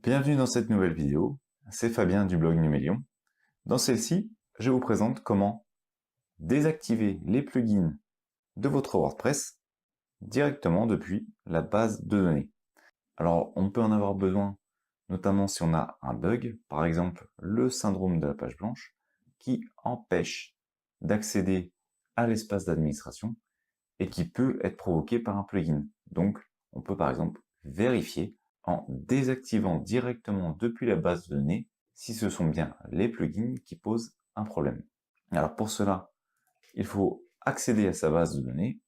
Bienvenue dans cette nouvelle vidéo, c'est Fabien du blog Numelion. Dans celle-ci, je vous présente comment désactiver les plugins de votre WordPress directement depuis la base de données. Alors, on peut en avoir besoin, notamment si on a un bug, par exemple le syndrome de la page blanche, qui empêche d'accéder à l'espace d'administration et qui peut être provoqué par un plugin. Donc, on peut par exemple vérifier en désactivant directement depuis la base de données si ce sont bien les plugins qui posent un problème. Alors pour cela, il faut accéder à sa base de données.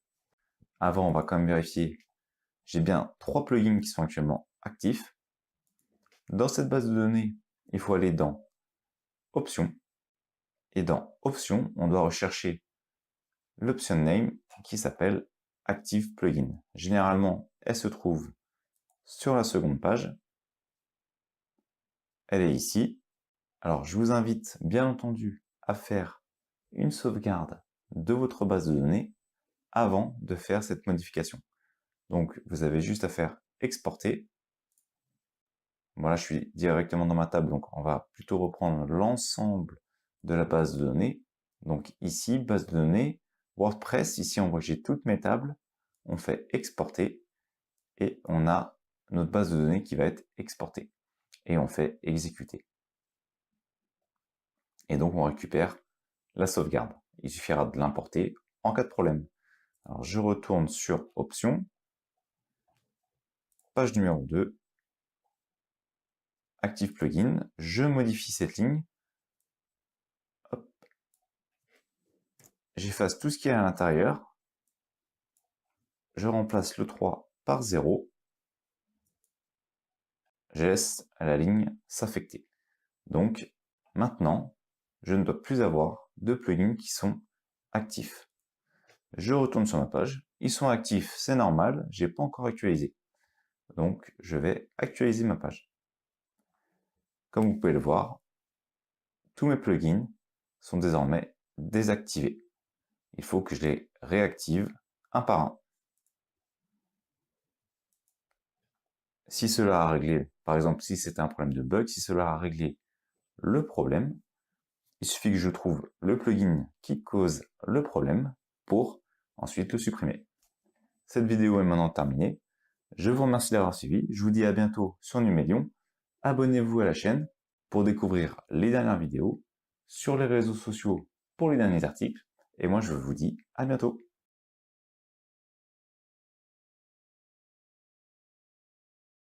Avant, on va quand même vérifier, j'ai bien 3 plugins qui sont actuellement actifs. Dans cette base de données, il faut aller dans Options. Et dans Options, on doit rechercher l'option name qui s'appelle Active Plugin. Généralement, elle se trouve sur la seconde page. Elle est ici. Alors, je vous invite bien entendu à faire une sauvegarde de votre base de données avant de faire cette modification. Donc, vous avez juste à faire exporter. Voilà, je suis directement dans ma table, donc on va plutôt reprendre l'ensemble de la base de données. Donc ici, base de données, WordPress, ici on voit que j'ai toutes mes tables, on fait exporter, et on a notre base de données qui va être exportée. Et on fait exécuter. Et donc on récupère la sauvegarde. Il suffira de l'importer en cas de problème. Alors je retourne sur Options, page numéro 2, Active Plugin, je modifie cette ligne, j'efface tout ce qu'il y a à l'intérieur, je remplace le 3 par 0, je laisse la ligne s'affecter. Donc maintenant, je ne dois plus avoir de plugins qui sont actifs. Je retourne sur ma page, ils sont actifs, c'est normal, j'ai pas encore actualisé. Donc je vais actualiser ma page. Comme vous pouvez le voir, tous mes plugins sont désormais désactivés. Il faut que je les réactive un par un. Si cela a réglé, par exemple, si c'était un problème de bug, si cela a réglé le problème, il suffit que je trouve le plugin qui cause le problème pour ensuite le supprimer. Cette vidéo est maintenant terminée. Je vous remercie d'avoir suivi. Je vous dis à bientôt sur Numelion. Abonnez-vous à la chaîne pour découvrir les dernières vidéos, sur les réseaux sociaux pour les derniers articles. Et moi, je vous dis à bientôt.